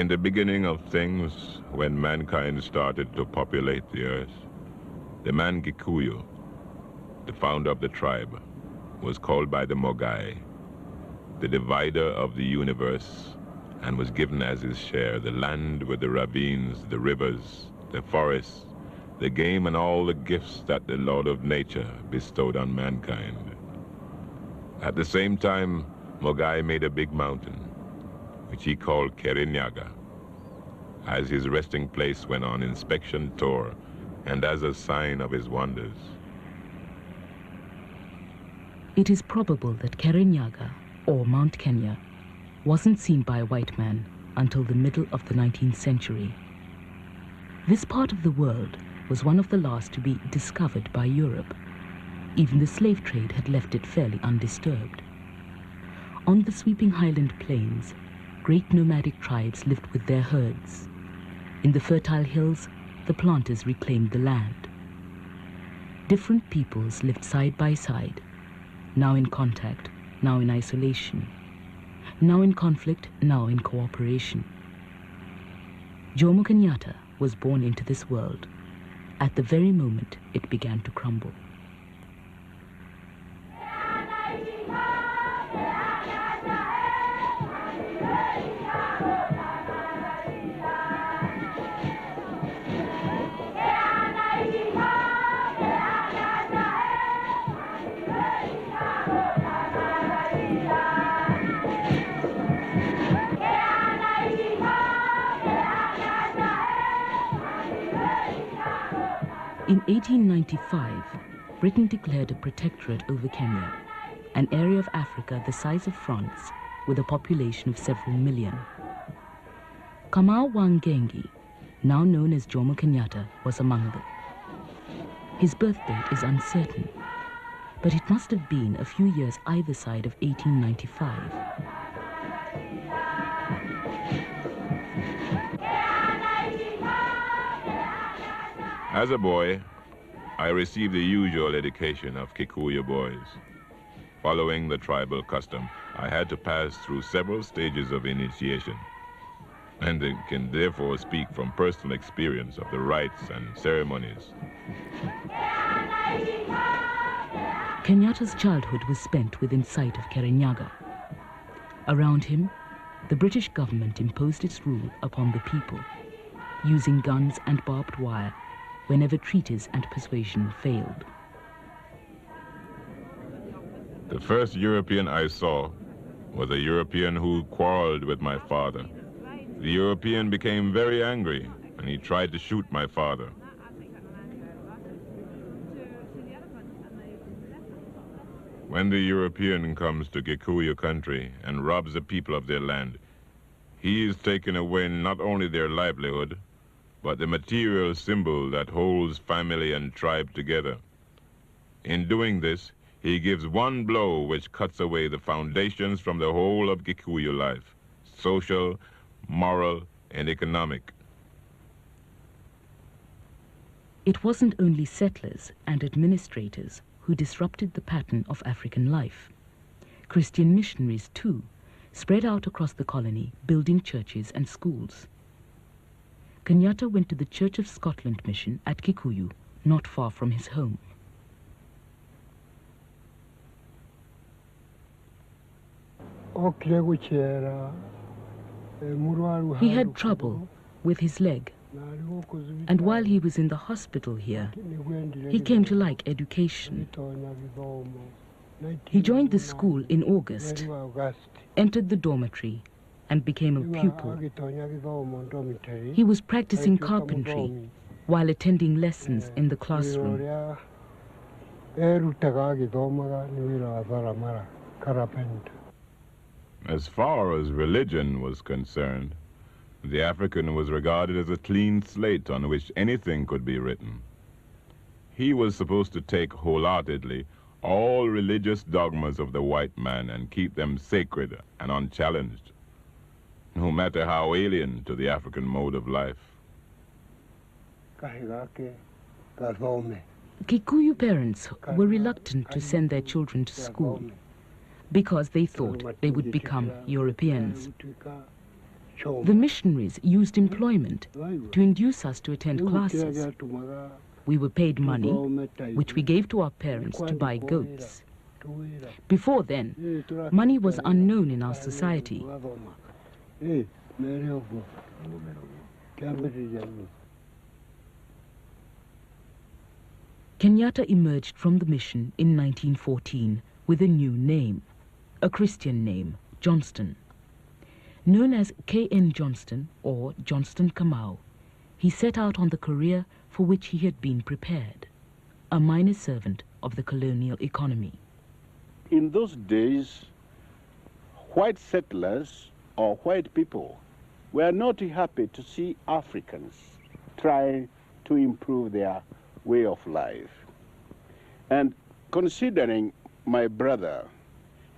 In the beginning of things, when mankind started to populate the earth, the man Gikuyu, the founder of the tribe, was called by the Mogai, the divider of the universe, and was given as his share the land with the ravines, the rivers, the forests, the game, and all the gifts that the Lord of Nature bestowed on mankind. At the same time, Mogai made a big mountain, which he called Kenyatta, as his resting place when on inspection tour and as a sign of his wonders. It is probable that Kenyatta, or Mount Kenya, wasn't seen by a white man until the middle of the 19th century. This part of the world was one of the last to be discovered by Europe. Even the slave trade had left it fairly undisturbed. On the sweeping highland plains, great nomadic tribes lived with their herds. In the fertile hills, the planters reclaimed the land. Different peoples lived side by side, now in contact, now in isolation, now in conflict, now in cooperation. Jomo Kenyatta was born into this world at the very moment it began to crumble. In 1895, Britain declared a protectorate over Kenya, an area of Africa the size of France with a population of several million. Kamau Wangengi, now known as Jomo Kenyatta, was among them. His birth date is uncertain, but it must have been a few years either side of 1895. As a boy, I received the usual education of Kikuyu boys. Following the tribal custom, I had to pass through several stages of initiation, and can therefore speak from personal experience of the rites and ceremonies. Kenyatta's childhood was spent within sight of Kirinyaga. Around him, the British government imposed its rule upon the people, using guns and barbed wire whenever treaties and persuasion failed. The first European I saw was a European who quarreled with my father. The European became very angry, and he tried to shoot my father. When the European comes to Gikuyu country and robs the people of their land, he is taking away not only their livelihood, but the material symbol that holds family and tribe together. In doing this, he gives one blow which cuts away the foundations from the whole of Gikuyu life, social, moral, and economic. It wasn't only settlers and administrators who disrupted the pattern of African life. Christian missionaries, too, spread out across the colony, building churches and schools. Kenyatta went to the Church of Scotland mission at Kikuyu, not far from his home. He had trouble with his leg, and while he was in the hospital here, he came to like education. He joined the school in August, entered the dormitory, and became a pupil. He was practicing carpentry while attending lessons in the classroom. As far as religion was concerned, the African was regarded as a clean slate on which anything could be written. He was supposed to take wholeheartedly all religious dogmas of the white man and keep them sacred and unchallenged, no matter how alien to the African mode of life. Kikuyu parents were reluctant to send their children to school because they thought they would become Europeans. The missionaries used employment to induce us to attend classes. We were paid money, which we gave to our parents to buy goats. Before then, money was unknown in our society. Kenyatta emerged from the mission in 1914 with a new name, a Christian name, Johnston. Known as K.N. Johnston or Johnston Kamau, he set out on the career for which he had been prepared, a minor servant of the colonial economy. In those days, white settlers or white people were not happy to see Africans trying to improve their way of life. And considering my brother,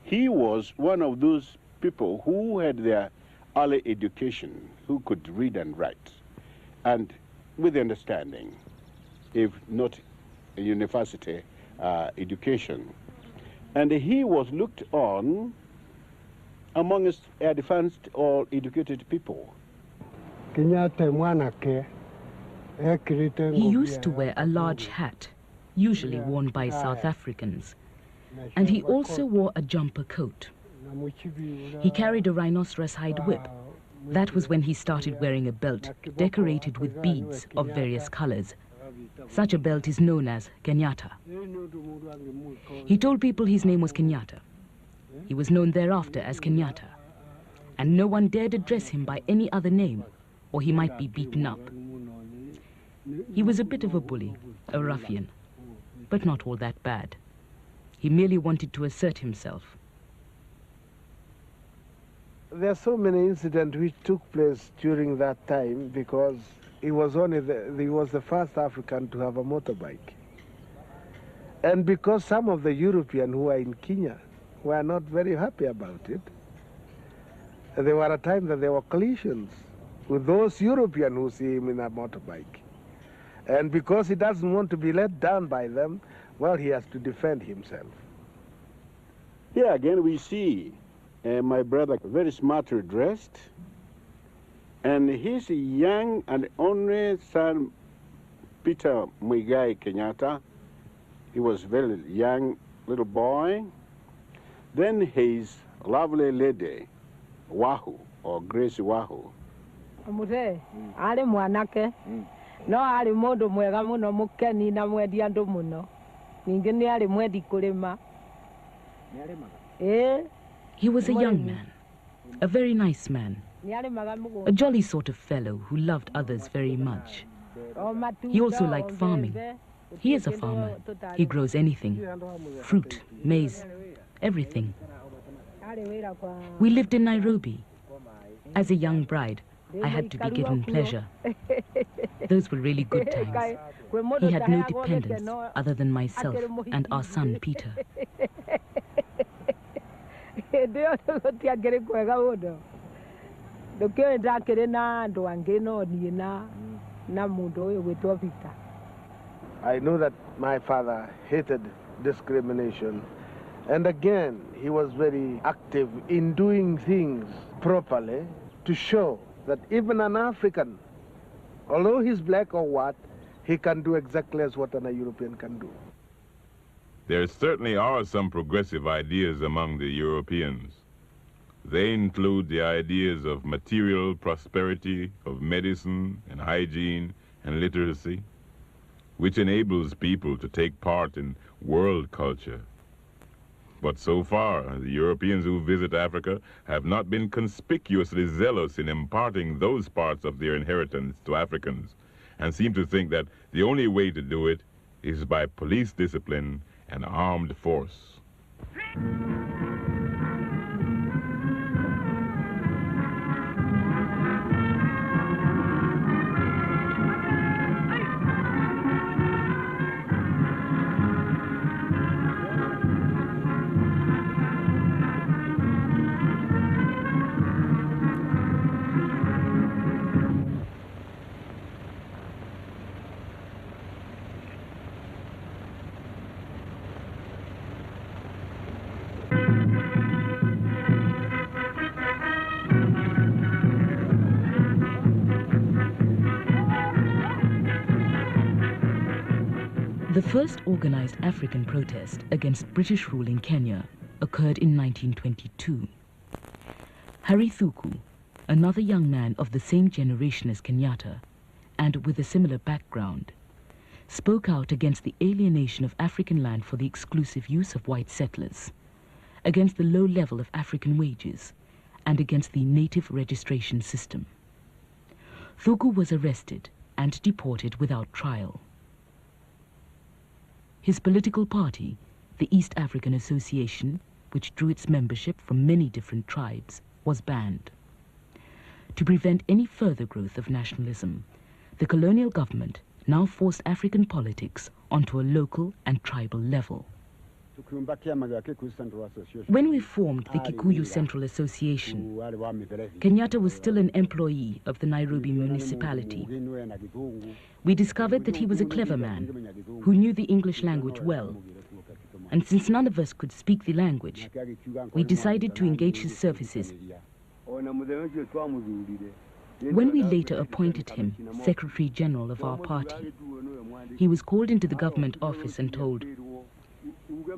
he was one of those people who had their early education, who could read and write, and with understanding, if not a university education. And he was looked on amongst advanced or educated people. He used to wear a large hat, usually worn by South Africans, and he also wore a jumper coat. He carried a rhinoceros hide whip. That was when he started wearing a belt decorated with beads of various colors. Such a belt is known as Kenyatta. He told people his name was Kenyatta. He was known thereafter as Kenyatta, and no one dared address him by any other name, or he might be beaten up. He was a bit of a bully, a ruffian, but not all that bad. He merely wanted to assert himself. There are so many incidents which took place during that time because he was the first African to have a motorbike. And because some of the Europeans who were in Kenya were not very happy about it, there were a time that there were collisions with those Europeans who see him in a motorbike. And because he doesn't want to be let down by them, well, he has to defend himself. Here again we see my brother very smartly dressed, and his young and only son, Peter Muigai Kenyatta. He was a very young little boy. Then his lovely lady, Wahu, or Grace Wahu. Mure, ali mwanake, no ali mundu mwega muno mukeni na mwendi andu muno. Ningi ni ali mwendi kulima. He was a young man, a very nice man, a jolly sort of fellow who loved others very much. He also liked farming. He is a farmer. He grows anything, fruit, maize, everything. We lived in Nairobi. As a young bride, I had to be given pleasure. Those were really good times. He had no dependents other than myself and our son, Peter. I know that my father hated discrimination, and again he was very active in doing things properly to show that even an African, although he's black or what, he can do exactly as what a European can do. There certainly are some progressive ideas among the Europeans. They include the ideas of material prosperity, of medicine and hygiene and literacy, which enables people to take part in world culture. But so far, the Europeans who visit Africa have not been conspicuously zealous in imparting those parts of their inheritance to Africans, and seem to think that the only way to do it is by police discipline and armed force. The first organized African protest against British rule in Kenya occurred in 1922. Harry Thuku, another young man of the same generation as Kenyatta, and with a similar background, spoke out against the alienation of African land for the exclusive use of white settlers, against the low level of African wages, and against the native registration system. Thuku was arrested and deported without trial. His political party, the East African Association, which drew its membership from many different tribes, was banned. To prevent any further growth of nationalism, the colonial government now forced African politics onto a local and tribal level. When we formed the Kikuyu Central Association, Kenyatta was still an employee of the Nairobi municipality. We discovered that he was a clever man who knew the English language well, and since none of us could speak the language, we decided to engage his services. When we later appointed him Secretary General of our party, he was called into the government office and told,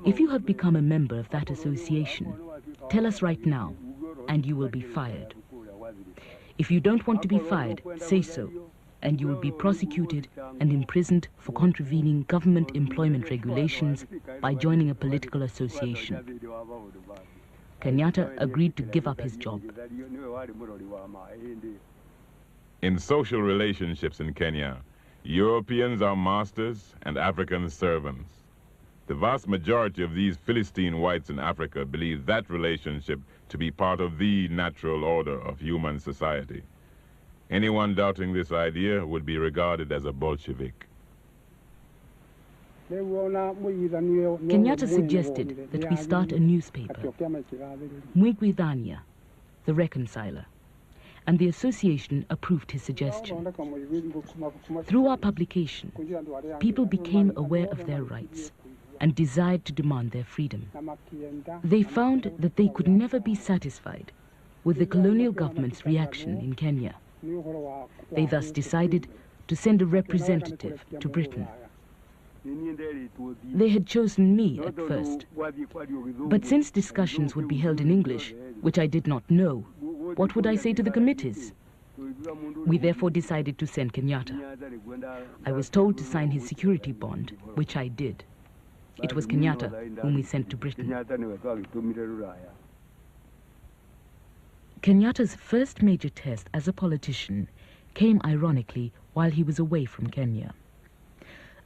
"If you have become a member of that association, tell us right now, and you will be fired. If you don't want to be fired, say so, and you will be prosecuted and imprisoned for contravening government employment regulations by joining a political association." Kenyatta agreed to give up his job. In social relationships in Kenya, Europeans are masters and Africans servants. The vast majority of these Philistine whites in Africa believe that relationship to be part of the natural order of human society. Anyone doubting this idea would be regarded as a Bolshevik. Kenyatta suggested that we start a newspaper, Mwigwidhania, the Reconciler, and the association approved his suggestion. Through our publication, people became aware of their rights and desired to demand their freedom. They found that they could never be satisfied with the colonial government's reaction in Kenya. They thus decided to send a representative to Britain. They had chosen me at first, but since discussions would be held in English, which I did not know, what would I say to the committees? We therefore decided to send Kenyatta. I was told to sign his security bond, which I did. It was Kenyatta whom we sent to Britain. Kenyatta's first major test as a politician came ironically while he was away from Kenya.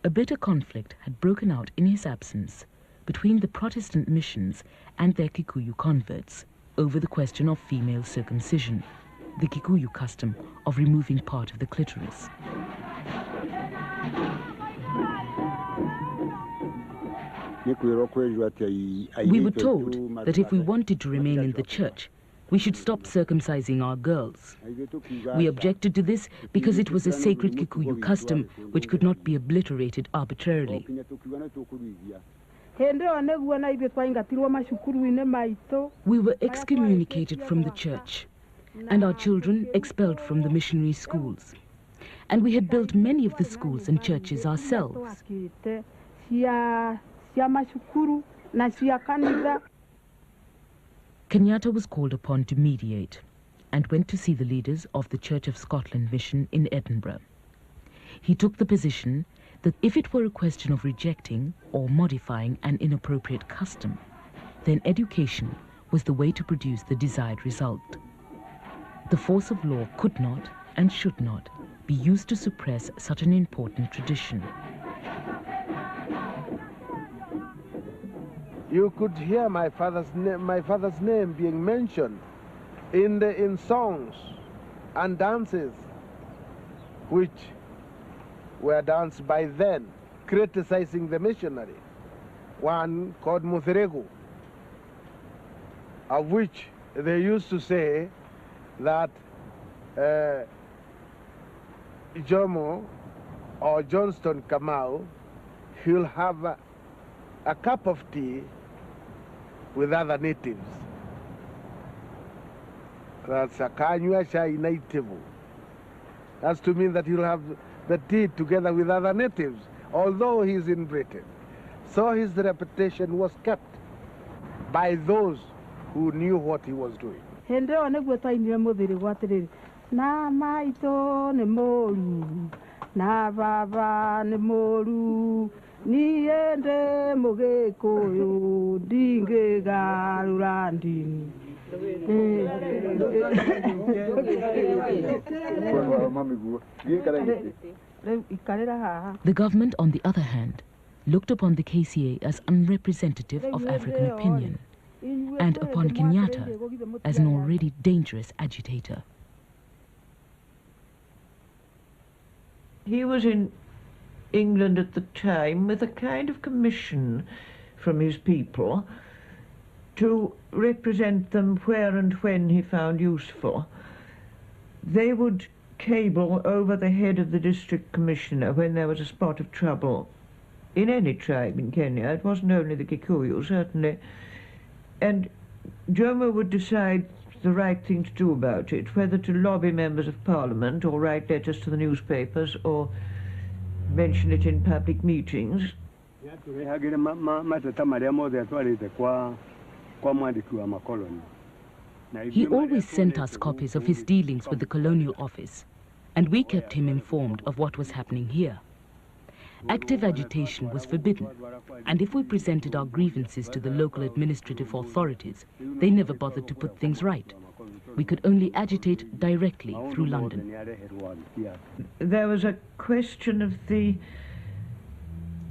A bitter conflict had broken out in his absence between the Protestant missions and their Kikuyu converts over the question of female circumcision, the Kikuyu custom of removing part of the clitoris. We were told that if we wanted to remain in the church, we should stop circumcising our girls. We objected to this because it was a sacred Kikuyu custom which could not be obliterated arbitrarily. We were excommunicated from the church and our children expelled from the missionary schools. And we had built many of the schools and churches ourselves. Kenyatta was called upon to mediate and went to see the leaders of the Church of Scotland mission in Edinburgh. He took the position that if it were a question of rejecting or modifying an inappropriate custom, then education was the way to produce the desired result. The force of law could not and should not be used to suppress such an important tradition. You could hear my father's name being mentioned in songs and dances which were danced by then, criticizing the missionary. One called Mutheregu, of which they used to say that Jomo or Johnston Kamau, he'll have a cup of tea with other natives. That's a kanywa chai native. That's to mean that he'll have the tea together with other natives. although he's in Britain. So his reputation was kept by those who knew what he was doing. Na maito ne moru, na baba ne moru, ni ende mogekoyo, dinge garurandini. The government, on the other hand, looked upon the KCA as unrepresentative of African opinion, and upon Kenyatta as an already dangerous agitator. He was in England at the time with a kind of commission from his people to represent them where and when he found useful. They would cable over the head of the district commissioner when there was a spot of trouble in any tribe in Kenya. It wasn't only the Kikuyu, certainly. And Jomo would decide the right thing to do about it, whether to lobby members of parliament or write letters to the newspapers or mention it in public meetings. He always sent us copies of his dealings with the colonial office, and we kept him informed of what was happening here. Active agitation was forbidden, and if we presented our grievances to the local administrative authorities, they never bothered to put things right. We could only agitate directly through London. There was a question of the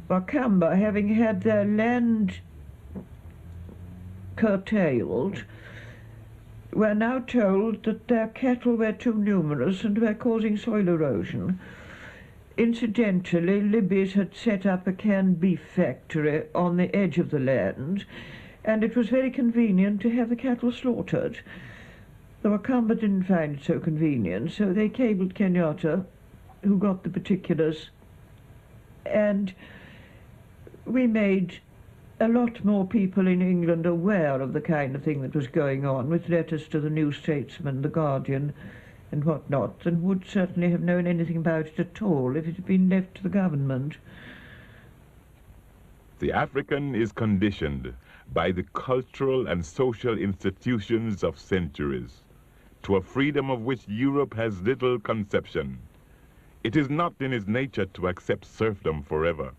Wakamba having had their land curtailed. We're now told that their cattle were too numerous and were causing soil erosion. Incidentally, Libby's had set up a canned beef factory on the edge of the land, and it was very convenient to have the cattle slaughtered. The Wakamba didn't find it so convenient, so they cabled Kenyatta, who got the particulars, and we made a lot more people in England aware of the kind of thing that was going on, with letters to the New Statesman, the Guardian, and what not, and would certainly have known anything about it at all if it had been left to the government. The African is conditioned by the cultural and social institutions of centuries to a freedom of which Europe has little conception. It is not in his nature to accept serfdom forever.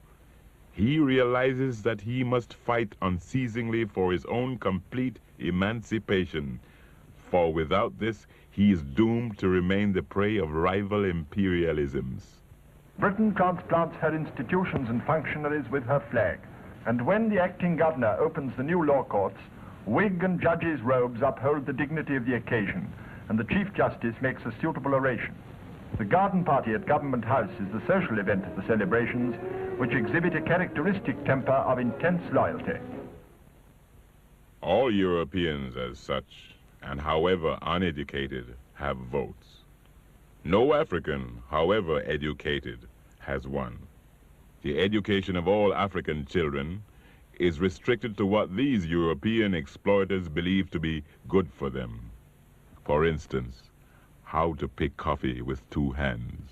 He realizes that he must fight unceasingly for his own complete emancipation, for without this, he is doomed to remain the prey of rival imperialisms. Britain transplants her institutions and functionaries with her flag, and when the acting governor opens the new law courts, Whig and judges' robes uphold the dignity of the occasion, and the Chief Justice makes a suitable oration. The garden party at Government House is the social event of the celebrations, which exhibit a characteristic temper of intense loyalty. All Europeans as such, and however uneducated, have votes. No African, however educated, has one. The education of all African children is restricted to what these European exploiters believe to be good for them. For instance, how to pick coffee with two hands.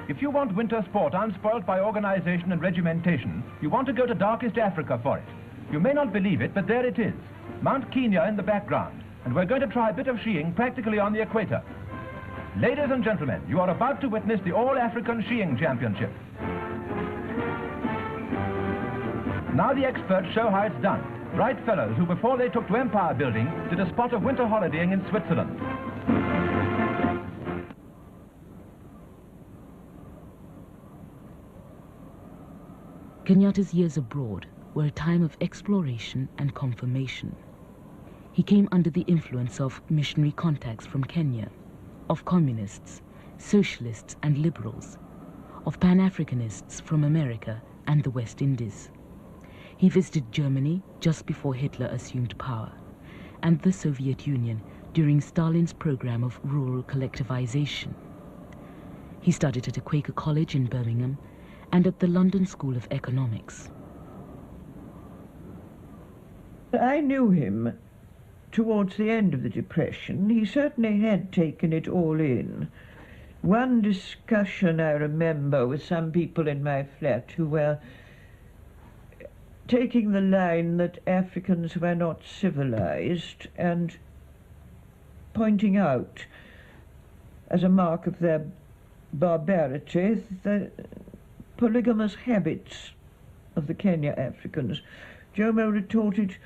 If you want winter sport unspoiled by organization and regimentation, you want to go to darkest Africa for it. You may not believe it, but there it is. Mount Kenya in the background, and we're going to try a bit of skiing practically on the equator. Ladies and gentlemen, you are about to witness the All-African Skiing Championship. Now the experts show how it's done. Bright fellows who, before they took to Empire Building, did a spot of winter holidaying in Switzerland. Kenyatta's years abroad were a time of exploration and confirmation. He came under the influence of missionary contacts from Kenya, of communists, socialists and liberals, of Pan-Africanists from America and the West Indies. He visited Germany just before Hitler assumed power, and the Soviet Union during Stalin's program of rural collectivization. He studied at a Quaker college in Birmingham and at the London School of Economics. I knew him towards the end of the Depression. He certainly had taken it all in. One discussion I remember with some people in my flat who were taking the line that Africans were not civilized and pointing out as a mark of their barbarity the polygamous habits of the Kenya Africans. Jomo retorted,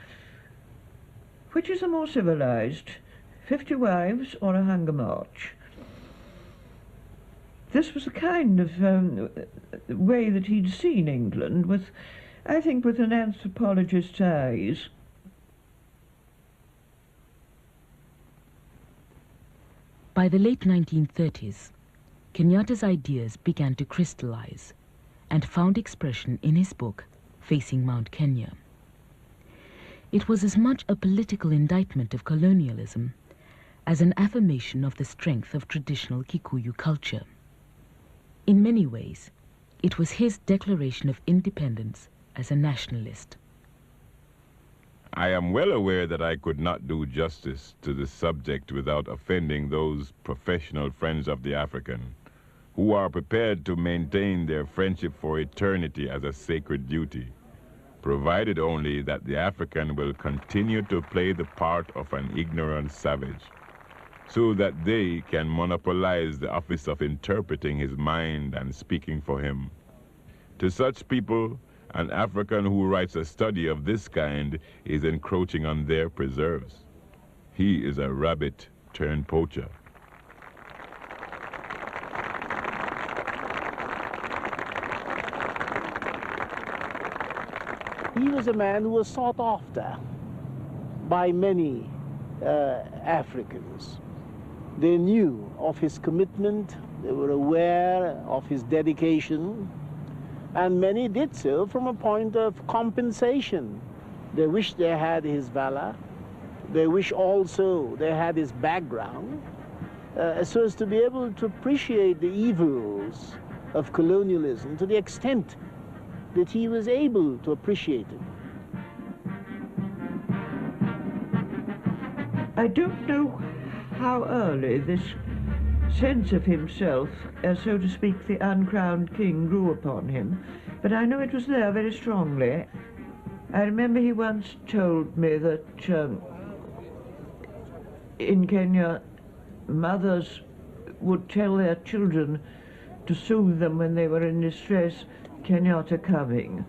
which is the more civilized, 50 wives or a hunger march? This was the kind of way that he'd seen England, with, I think, with an anthropologist's eyes. By the late 1930s, Kenyatta's ideas began to crystallize and found expression in his book, Facing Mount Kenya. It was as much a political indictment of colonialism as an affirmation of the strength of traditional Kikuyu culture. In many ways, it was his declaration of independence as a nationalist. I am well aware that I could not do justice to the subject without offending those professional friends of the African who are prepared to maintain their friendship for eternity as a sacred duty, provided only that the African will continue to play the part of an ignorant savage, so that they can monopolize the office of interpreting his mind and speaking for him. To such people, an African who writes a study of this kind is encroaching on their preserves. He is a rabbit turned poacher. He was a man who was sought after by many Africans. They knew of his commitment, they were aware of his dedication, and many did so from a point of compensation. They wished they had his valor, they wish also they had his background, so as to be able to appreciate the evils of colonialism to the extent that he was able to appreciate it. I don't know how early this sense of himself as, so to speak, the uncrowned king grew upon him, but I know it was there very strongly. I remember he once told me that in Kenya, mothers would tell their children to soothe them when they were in distress, Kenyatta coming.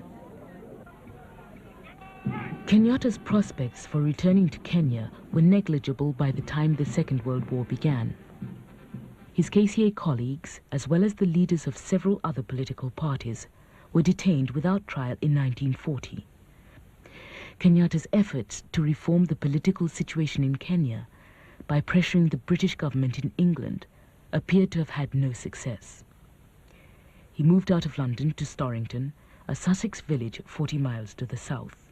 Kenyatta's prospects for returning to Kenya were negligible by the time the Second World War began. His KCA colleagues, as well as the leaders of several other political parties, were detained without trial in 1940. Kenyatta's efforts to reform the political situation in Kenya by pressuring the British government in England appeared to have had no success. He moved out of London to Storrington, a Sussex village 40 miles to the south.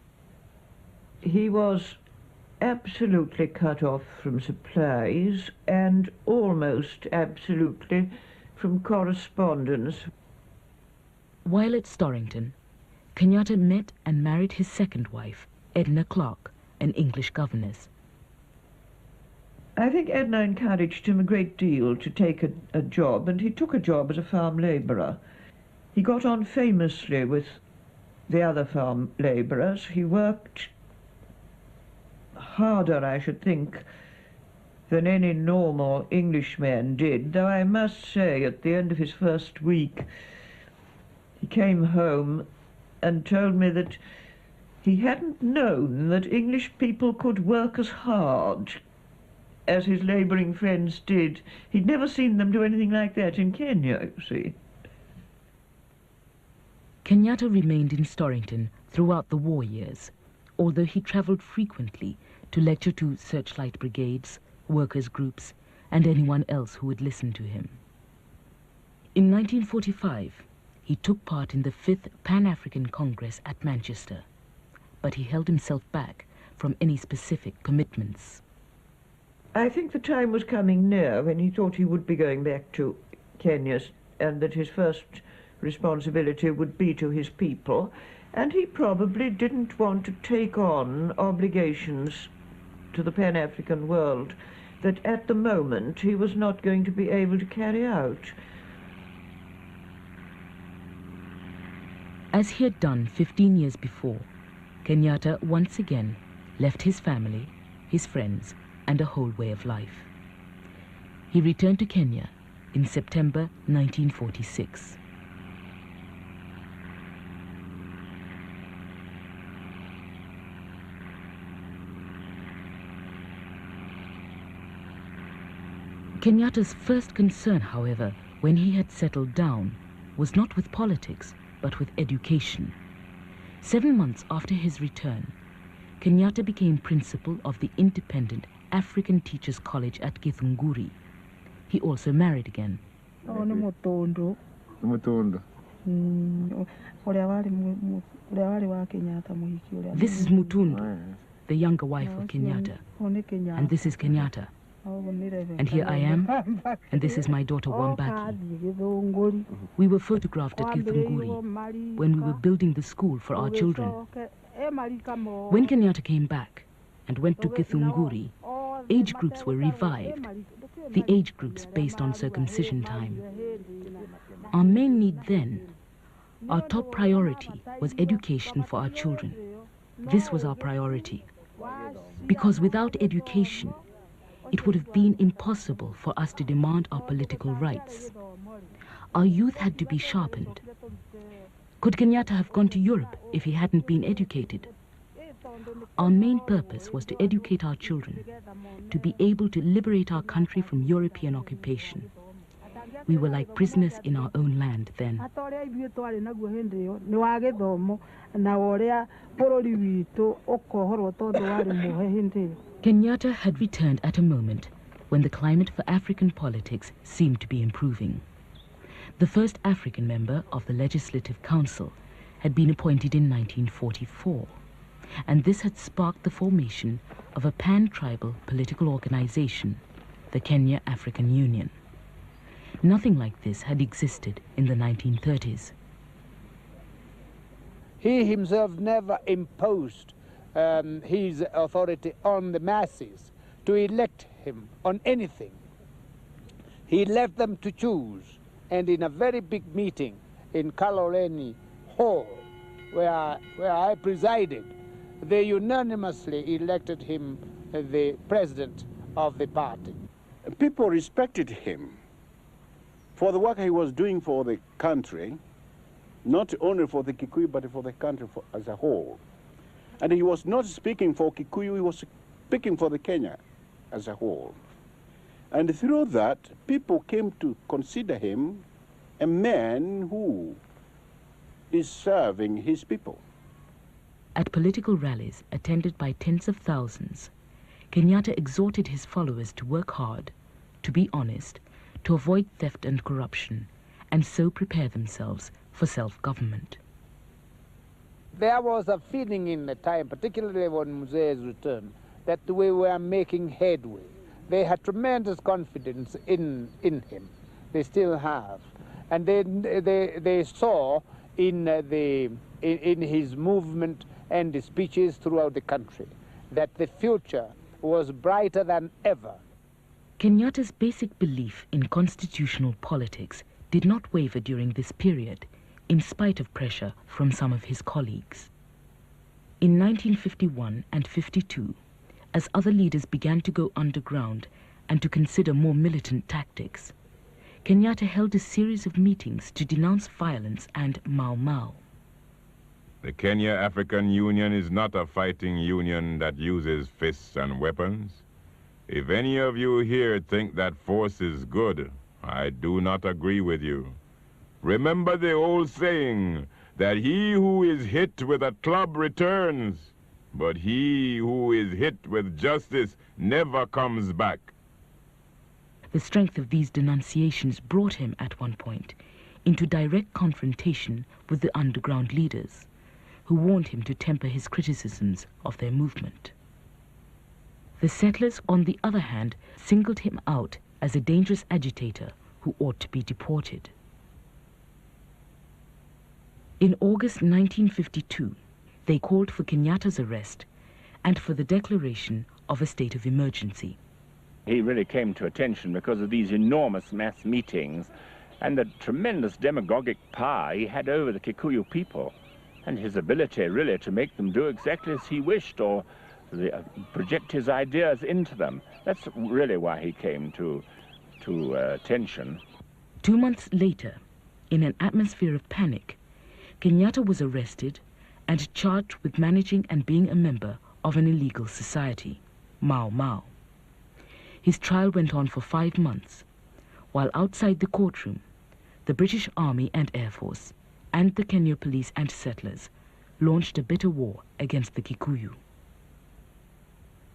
He was absolutely cut off from supplies and almost absolutely from correspondence. While at Storrington, Kenyatta met and married his second wife, Edna Clark, an English governess. I think Edna encouraged him a great deal to take a job, and he took a job as a farm labourer. He got on famously with the other farm labourers. He worked harder, I should think, than any normal Englishman did, though I must say at the end of his first week he came home and told me that he hadn't known that English people could work as hard as his labouring friends did. He'd never seen them do anything like that in Kenya, you see. Kenyatta remained in Storrington throughout the war years, although he travelled frequently to lecture to searchlight brigades, workers' groups, and anyone else who would listen to him. In 1945, he took part in the 5th Pan-African Congress at Manchester, but he held himself back from any specific commitments. I think the time was coming near when he thought he would be going back to Kenya, and that his first responsibility would be to his people, and he probably didn't want to take on obligations to the Pan-African world that at the moment he was not going to be able to carry out. As he had done 15 years before, Kenyatta once again left his family, his friends, and a whole way of life. He returned to Kenya in September 1946. Kenyatta's first concern, however, when he had settled down, was not with politics, but with education. 7 months after his return, Kenyatta became principal of the independent African Teachers College at Githunguri. He also married again. This is Mutundu, the younger wife of Kenyatta, and this is Kenyatta. And here I am, and this is my daughter Wambaki. We were photographed at Githunguri when we were building the school for our children. When Kenyatta came back and went to Githunguri, age groups were revived, the age groups based on circumcision time. Our main need then, our top priority, was education for our children. This was our priority, because without education, it would have been impossible for us to demand our political rights. Our youth had to be sharpened. Could Kenyatta have gone to Europe if he hadn't been educated? Our main purpose was to educate our children, to be able to liberate our country from European occupation. We were like prisoners in our own land then. Kenyatta had returned at a moment when the climate for African politics seemed to be improving. The first African member of the Legislative Council had been appointed in 1944, and this had sparked the formation of a pan-tribal political organization, the Kenya African Union. Nothing like this had existed in the 1930s. He himself never imposed his authority on the masses to elect him on anything. He left them to choose, and in a very big meeting in Kaloleni Hall, where I presided, they unanimously elected him the president of the party. People respected him for the work he was doing for the country, not only for the Kikuyu, but for the country as a whole. And he was not speaking for Kikuyu, he was speaking for the Kenya as a whole. And through that, people came to consider him a man who is serving his people. At political rallies attended by tens of thousands, Kenyatta exhorted his followers to work hard, to be honest, to avoid theft and corruption, and so prepare themselves for self-government. There was a feeling in the time, particularly when Muzee's returned, that we were making headway. They had tremendous confidence in him. They still have. And they saw in his movement and his speeches throughout the country that the future was brighter than ever. Kenyatta's basic belief in constitutional politics did not waver during this period, in spite of pressure from some of his colleagues. In 1951 and 52, as other leaders began to go underground and to consider more militant tactics, Kenyatta held a series of meetings to denounce violence and Mau Mau. The Kenya African Union is not a fighting union that uses fists and weapons. If any of you here think that force is good, I do not agree with you. Remember the old saying that he who is hit with a club returns, but he who is hit with justice never comes back. The strength of these denunciations brought him, at one point, into direct confrontation with the underground leaders, who warned him to temper his criticisms of their movement. The settlers, on the other hand, singled him out as a dangerous agitator who ought to be deported. In August 1952, they called for Kenyatta's arrest and for the declaration of a state of emergency. He really came to attention because of these enormous mass meetings and the tremendous demagogic power he had over the Kikuyu people, and his ability really to make them do exactly as he wished or project his ideas into them. That's really why he came to attention. 2 months later, in an atmosphere of panic, Kenyatta was arrested and charged with managing and being a member of an illegal society, Mau Mau. His trial went on for 5 months, while outside the courtroom, the British Army and Air Force and the Kenya police and settlers launched a bitter war against the Kikuyu.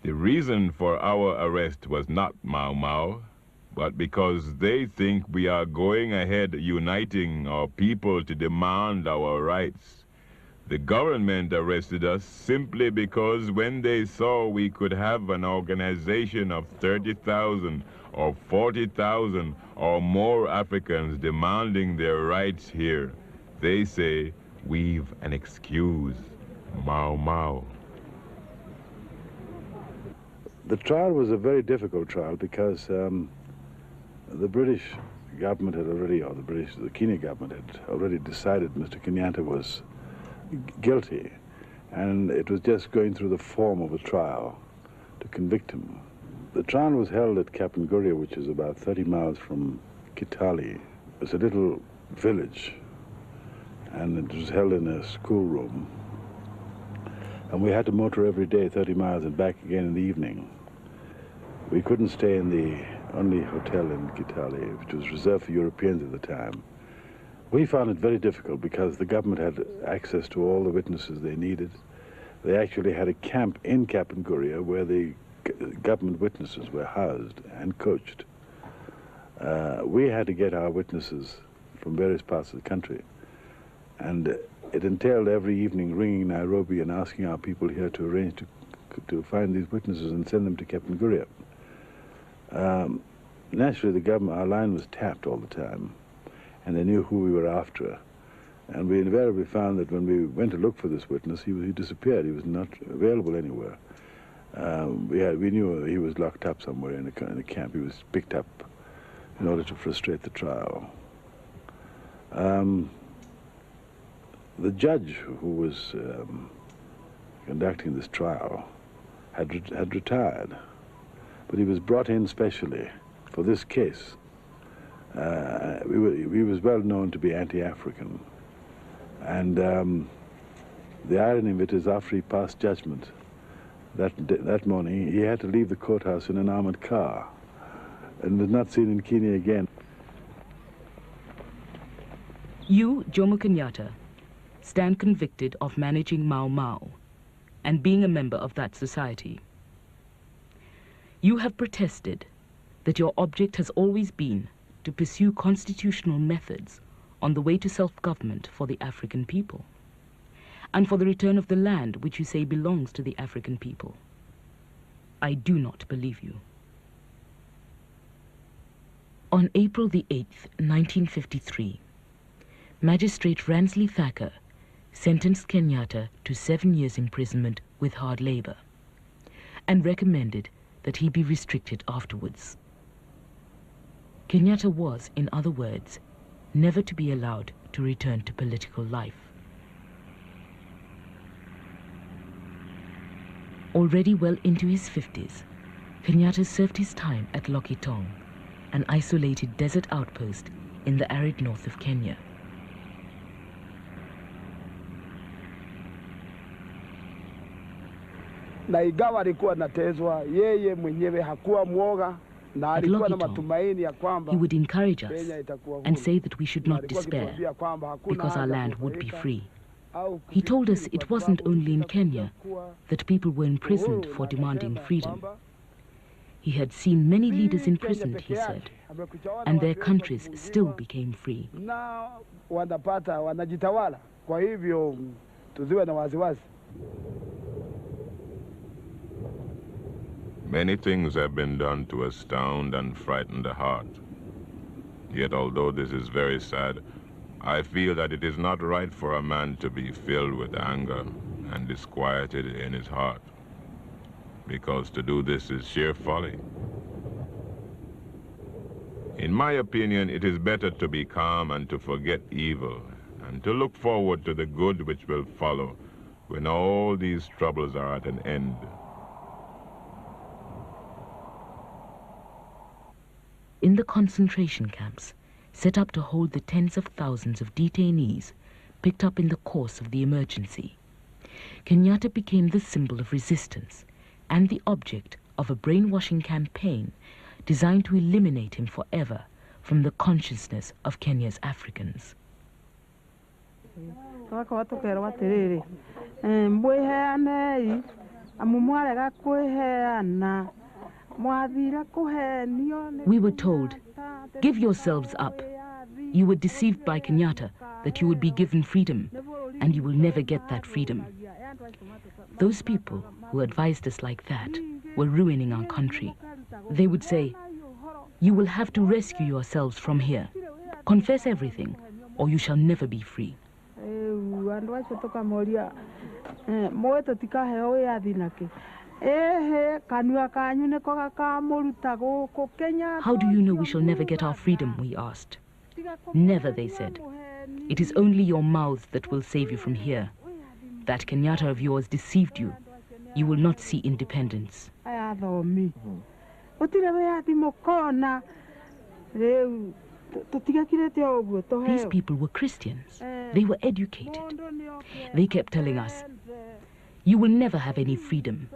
The reason for our arrest was not Mau Mau, but because they think we are going ahead uniting our people to demand our rights. The government arrested us simply because when they saw we could have an organization of 30,000 or 40,000 or more Africans demanding their rights here, they say, we've an excuse, Mau Mau. The trial was a very difficult trial because the British government had already, the Kenya government had already decided Mr. Kenyatta was guilty, and it was just going through the form of a trial to convict him. The trial was held at Kapenguria, which is about 30 miles from Kitale. It's a little village, and it was held in a schoolroom. And we had to motor every day 30 miles and back again in the evening. We couldn't stay in the only hotel in Kitale, which was reserved for Europeans at the time. We found it very difficult because the government had access to all the witnesses they needed. They actually had a camp in Kapenguria where the government witnesses were housed and coached. We had to get our witnesses from various parts of the country. And it entailed every evening ringing Nairobi and asking our people here to arrange to find these witnesses and send them to Kapenguria. Naturally, the government, our line was tapped all the time, and they knew who we were after. And we invariably found that when we went to look for this witness, he disappeared. He was not available anywhere. We knew he was locked up somewhere in a camp. He was picked up in order to frustrate the trial. The judge who was conducting this trial had retired, but he was brought in specially for this case. He was well known to be anti-African, and the irony of it is, after he passed judgment that morning, he had to leave the courthouse in an armored car and was not seen in Kenya again. You, Jomo Kenyatta, stand convicted of managing Mau Mau and being a member of that society. You have protested that your object has always been to pursue constitutional methods on the way to self-government for the African people, and for the return of the land which you say belongs to the African people. I do not believe you. On April the 8th, 1953, Magistrate Ransley Thacker sentenced Kenyatta to 7 years imprisonment with hard labor, and recommended that he be restricted afterwards. Kenyatta was, in other words, never to be allowed to return to political life. Already well into his 50s, Kenyatta served his time at Lokitong, an isolated desert outpost in the arid north of Kenya. Na ingawa alikuwa anatezwa, yeye mwenyewe hakuwa mwoga na alikuwa na matumaini ya kwamba he would encourage us and say that we should not despair because our land would be free. He told us it wasn't only in Kenya that people were imprisoned for demanding freedom. He had seen many leaders imprisoned, he said, and their countries still became free. Na wanapata wanajitawala, kwa hivyo tuziwe na wasiwasi. Many things have been done to astound and frighten the heart. Yet although this is very sad, I feel that it is not right for a man to be filled with anger and disquieted in his heart, because to do this is sheer folly. In my opinion, it is better to be calm and to forget evil, and to look forward to the good which will follow when all these troubles are at an end. In the concentration camps, set up to hold the tens of thousands of detainees picked up in the course of the emergency, Kenyatta became the symbol of resistance and the object of a brainwashing campaign designed to eliminate him forever from the consciousness of Kenya's Africans. We were told, give yourselves up. You were deceived by Kenyatta that you would be given freedom, and you will never get that freedom. Those people who advised us like that were ruining our country. They would say, you will have to rescue yourselves from here. Confess everything, or you shall never be free. How do you know we shall never get our freedom, we asked. Never, they said. It is only your mouths that will save you from here. That Kenyatta of yours deceived you. You will not see independence. These people were Christians. They were educated. They kept telling us, you will never have any freedom.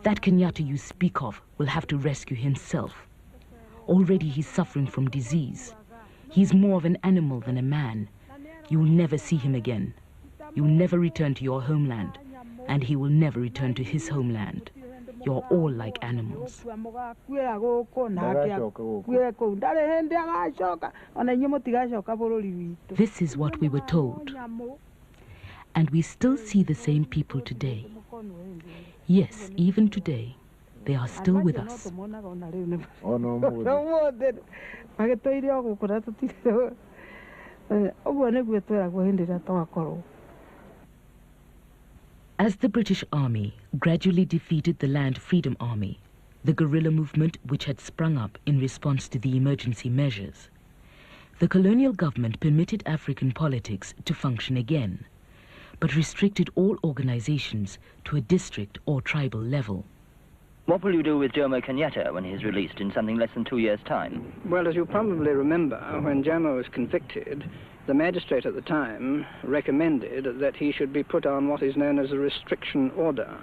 That Kenyatta you speak of will have to rescue himself. Already he's suffering from disease. He's more of an animal than a man. You will never see him again. You will never return to your homeland, and he will never return to his homeland. You're all like animals. This is what we were told. And we still see the same people today. Yes, even today, they are still with us. As the British Army gradually defeated the Land Freedom Army, the guerrilla movement which had sprung up in response to the emergency measures, the colonial government permitted African politics to function again, but restricted all organizations to a district or tribal level. What will you do with Jomo Kenyatta when he is released in something less than 2 years' time? Well, as you probably remember, when Jomo was convicted, the magistrate at the time recommended that he should be put on what is known as a restriction order.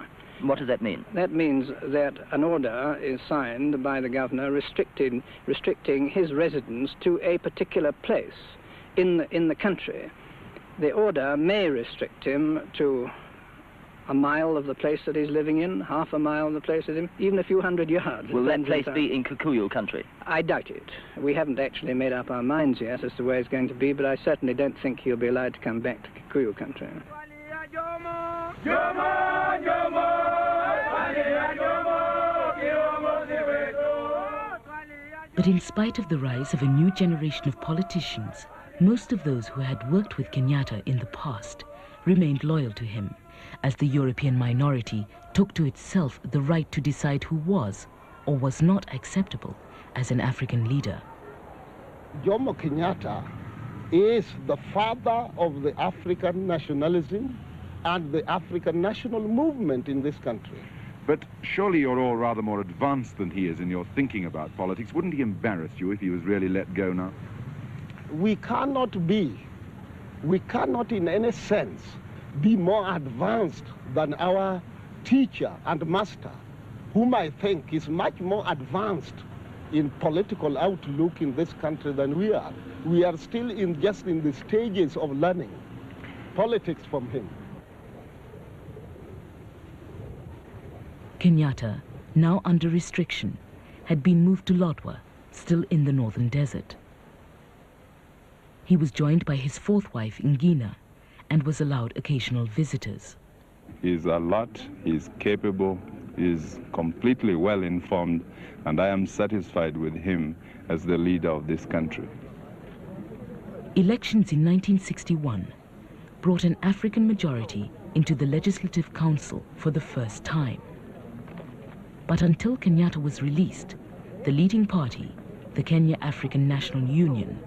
What does that mean? That means that an order is signed by the governor restricting his residence to a particular place in the country. The order may restrict him to a mile of the place that he's living in, half a mile of the place that he's in, even a few hundred yards. Will that place be in Kikuyu country? I doubt it. We haven't actually made up our minds yet as to where he's going to be, but I certainly don't think he'll be allowed to come back to Kikuyu country. But in spite of the rise of a new generation of politicians, most of those who had worked with Kenyatta in the past remained loyal to him, as the European minority took to itself the right to decide who was or was not acceptable as an African leader. Jomo Kenyatta is the father of the African nationalism and the African national movement in this country. But surely you're all rather more advanced than he is in your thinking about politics. Wouldn't he embarrass you if he was really let go now? We cannot in any sense be more advanced than our teacher and master, whom I think is much more advanced in political outlook in this country than we are. We are still just in the stages of learning politics from him. Kenyatta, now under restriction, had been moved to Lodwar, still in the northern desert. He was joined by his fourth wife, Ngina, and was allowed occasional visitors. He's alert, he's capable, he's completely well informed, and I am satisfied with him as the leader of this country. Elections in 1961 brought an African majority into the Legislative Council for the first time. But until Kenyatta was released, the leading party, the Kenya African National Union,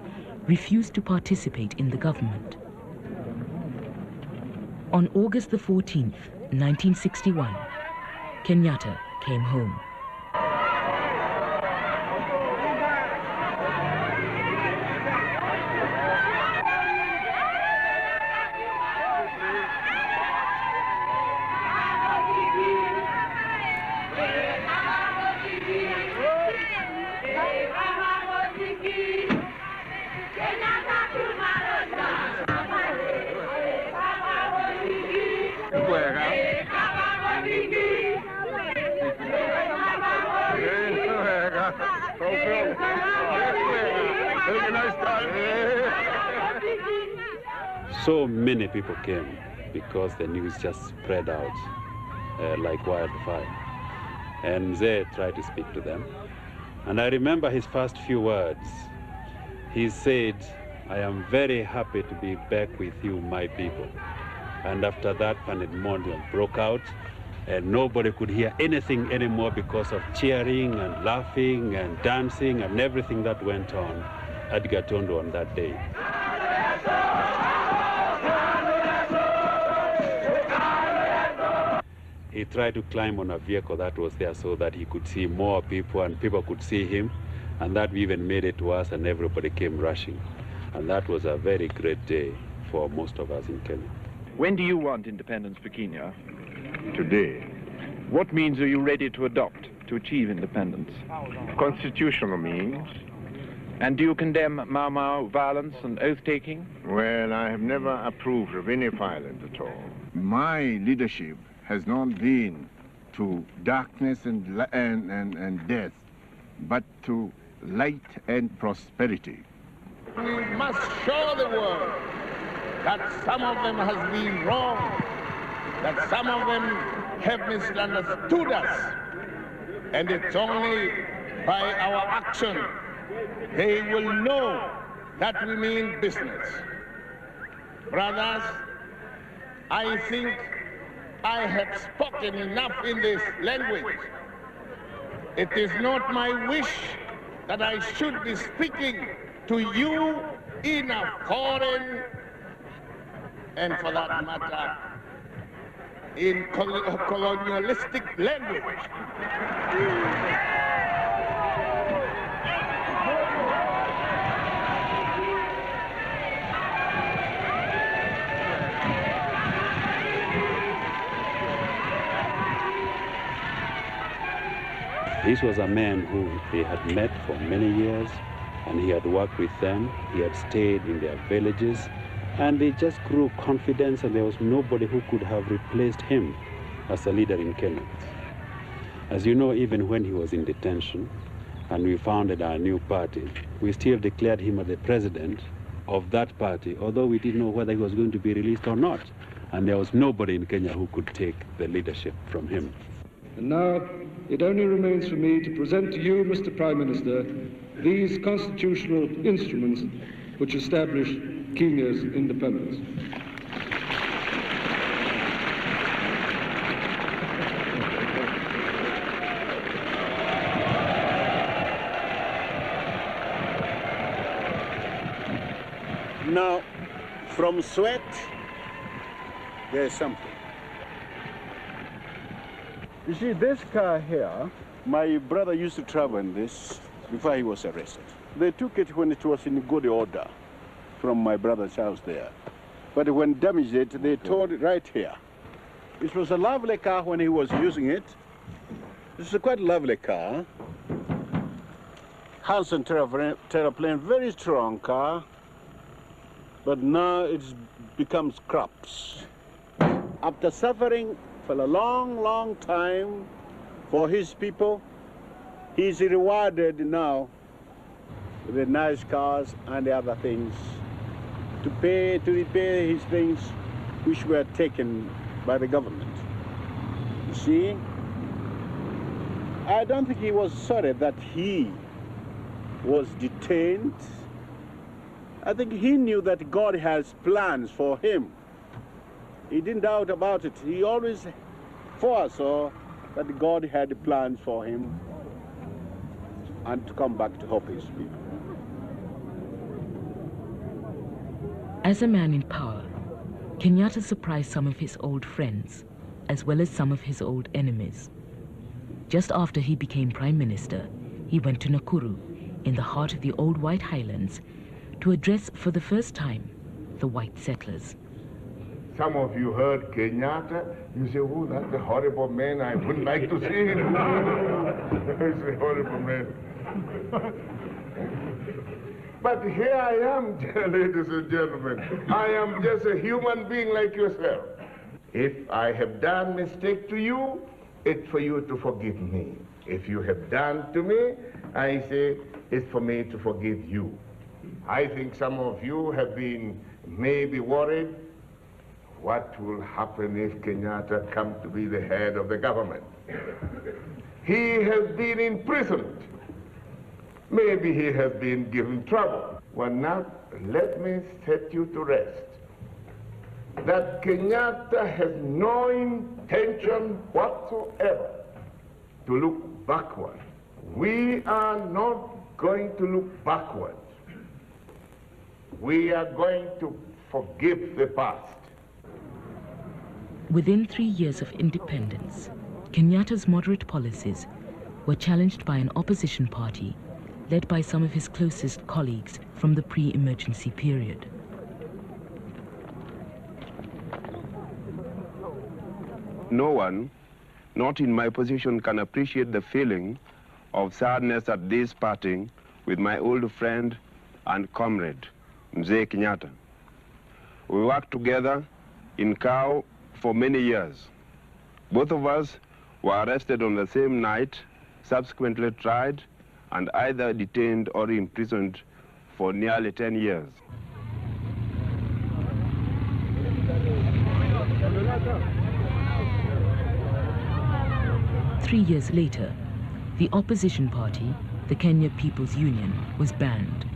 refused to participate in the government. On August the 14th, 1961, Kenyatta came home. So many people came because the news just spread out like wildfire. And they tried to speak to them. And I remember his first few words. He said, "I am very happy to be back with you, my people." And after that, pandemonium broke out, and nobody could hear anything anymore because of cheering and laughing and dancing and everything that went on at Gatundu on that day. He tried to climb on a vehicle that was there so that he could see more people and people could see him, and that even made it to us and everybody came rushing. And that was a very great day for most of us in Kenya. When do you want independence for Kenya? Today. What means are you ready to adopt to achieve independence? Constitutional means. And do you condemn Mau Mau violence and oath-taking? Well, I have never approved of any violence at all. My leadership has not been to darkness and death, but to light and prosperity. We must show the world that some of them has been wrong, that some of them have misunderstood us, and it's only by our action they will know that we mean business. Brothers, I think I have spoken enough in this language. It is not my wish that I should be speaking to you in a foreign, and for that matter, in colonialistic language. This was a man who they had met for many years, and he had worked with them. He had stayed in their villages, and they just grew confidence, and there was nobody who could have replaced him as a leader in Kenya. As you know, even when he was in detention and we founded our new party, we still declared him as the president of that party, although we didn't know whether he was going to be released or not. And there was nobody in Kenya who could take the leadership from him. And now it only remains for me to present to you, Mr. Prime Minister, these constitutional instruments which establish Kenya's independence. Now, from sweat, there's something. You see, this car here, my brother used to travel in this before he was arrested. They took it when it was in good order from my brother's house there. But when damaged it, they towed it right here. It was a lovely car when he was using it. It's a quite lovely car. Hanson terraplane, very strong car. But now it's become scraps. After suffering for a long, long time for his people, he's rewarded now with the nice cars and the other things to repair his things which were taken by the government. You see, I don't think he was sorry that he was detained. I think he knew that God has plans for him. He didn't doubt about it. He always foresaw that God had plans for him. and to come back to help his people. As a man in power, Kenyatta surprised some of his old friends, as well as some of his old enemies. Just after he became Prime Minister, he went to Nakuru, in the heart of the old White Highlands, to address for the first time the white settlers. Some of you heard Kenyatta, you say, oh, that's a horrible man, I wouldn't like to see him. He's a horrible man. But here I am, ladies and gentlemen. I am just a human being like yourself. If I have done mistake to you, it's for you to forgive me. If you have done to me, I say it's for me to forgive you. I think some of you have been maybe worried what will happen if Kenyatta comes to be the head of the government. He has been imprisoned. Maybe he has been given trouble. Well, now let me set you to rest that Kenyatta has no intention whatsoever to look backward. We are not going to look backward. We are going to forgive the past. Within 3 years of independence, Kenyatta's moderate policies were challenged by an opposition party led by some of his closest colleagues from the pre-emergency period. No one, not in my position, can appreciate the feeling of sadness at this parting with my old friend and comrade, Mzee Kenyatta. We worked together in Kau for many years. Both of us were arrested on the same night, subsequently tried, and either detained or imprisoned for nearly 10 years. Three years later, the opposition party, the Kenya People's Union, was banned.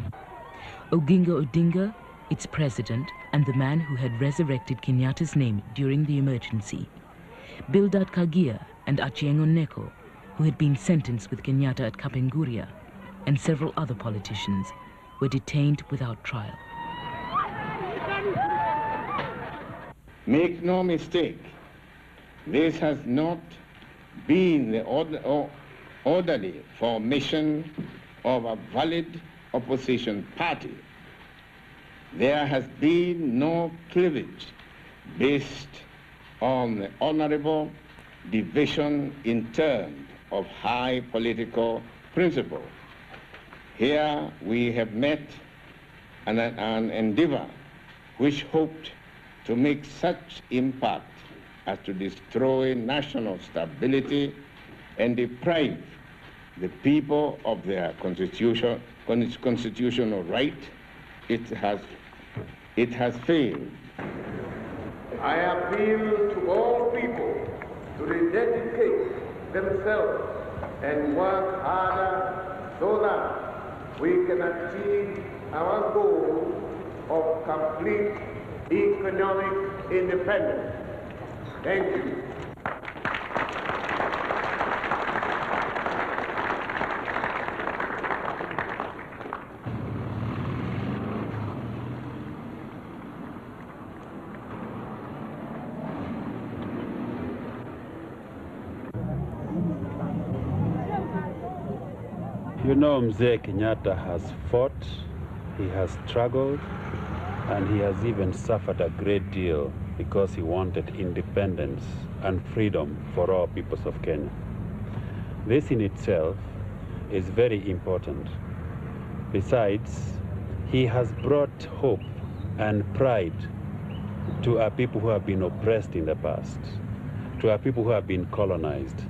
Oginga Odinga, its president, and the man who had resurrected Kenyatta's name during the emergency, Bildad Kagia and Achieng' Oneko, who had been sentenced with Kenyatta at Kapenguria, and several other politicians, were detained without trial. Make no mistake, this has not been the orderly formation of a valid opposition party. There has been no cleavage based on the honorable division in terms of high political principle. Here we have met an endeavor which hoped to make such impact as to destroy national stability and deprive the people of their constitutional right. It has failed. I appeal to all people to rededicate themselves and work harder so that we can achieve our goal of complete economic independence. Thank you. You know, Mzee Kenyatta has fought, he has struggled, and he has even suffered a great deal because he wanted independence and freedom for all peoples of Kenya. This in itself is very important. Besides, he has brought hope and pride to our people who have been oppressed in the past, to our people who have been colonized,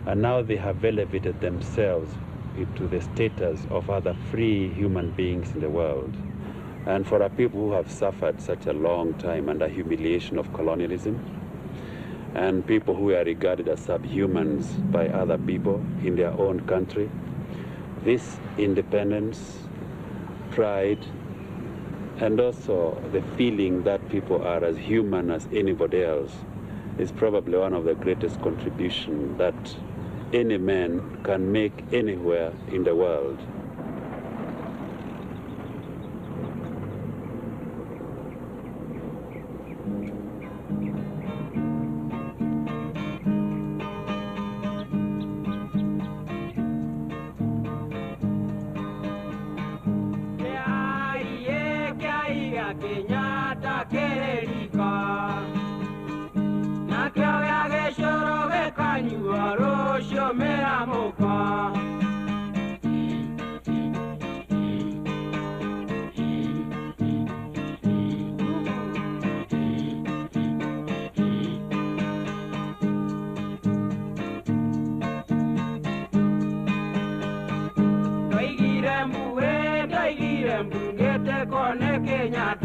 and now they have elevated themselves to the status of other free human beings in the world. And for our people who have suffered such a long time under humiliation of colonialism, and people who are regarded as subhumans by other people in their own country, this independence, pride, and also the feeling that people are as human as anybody else is probably one of the greatest contributions that any man can make anywhere in the world. Kenyatta kererika na kyo yage shoro ge kanyua rosho mera moka doigire mbuge ngete kone Kenyatta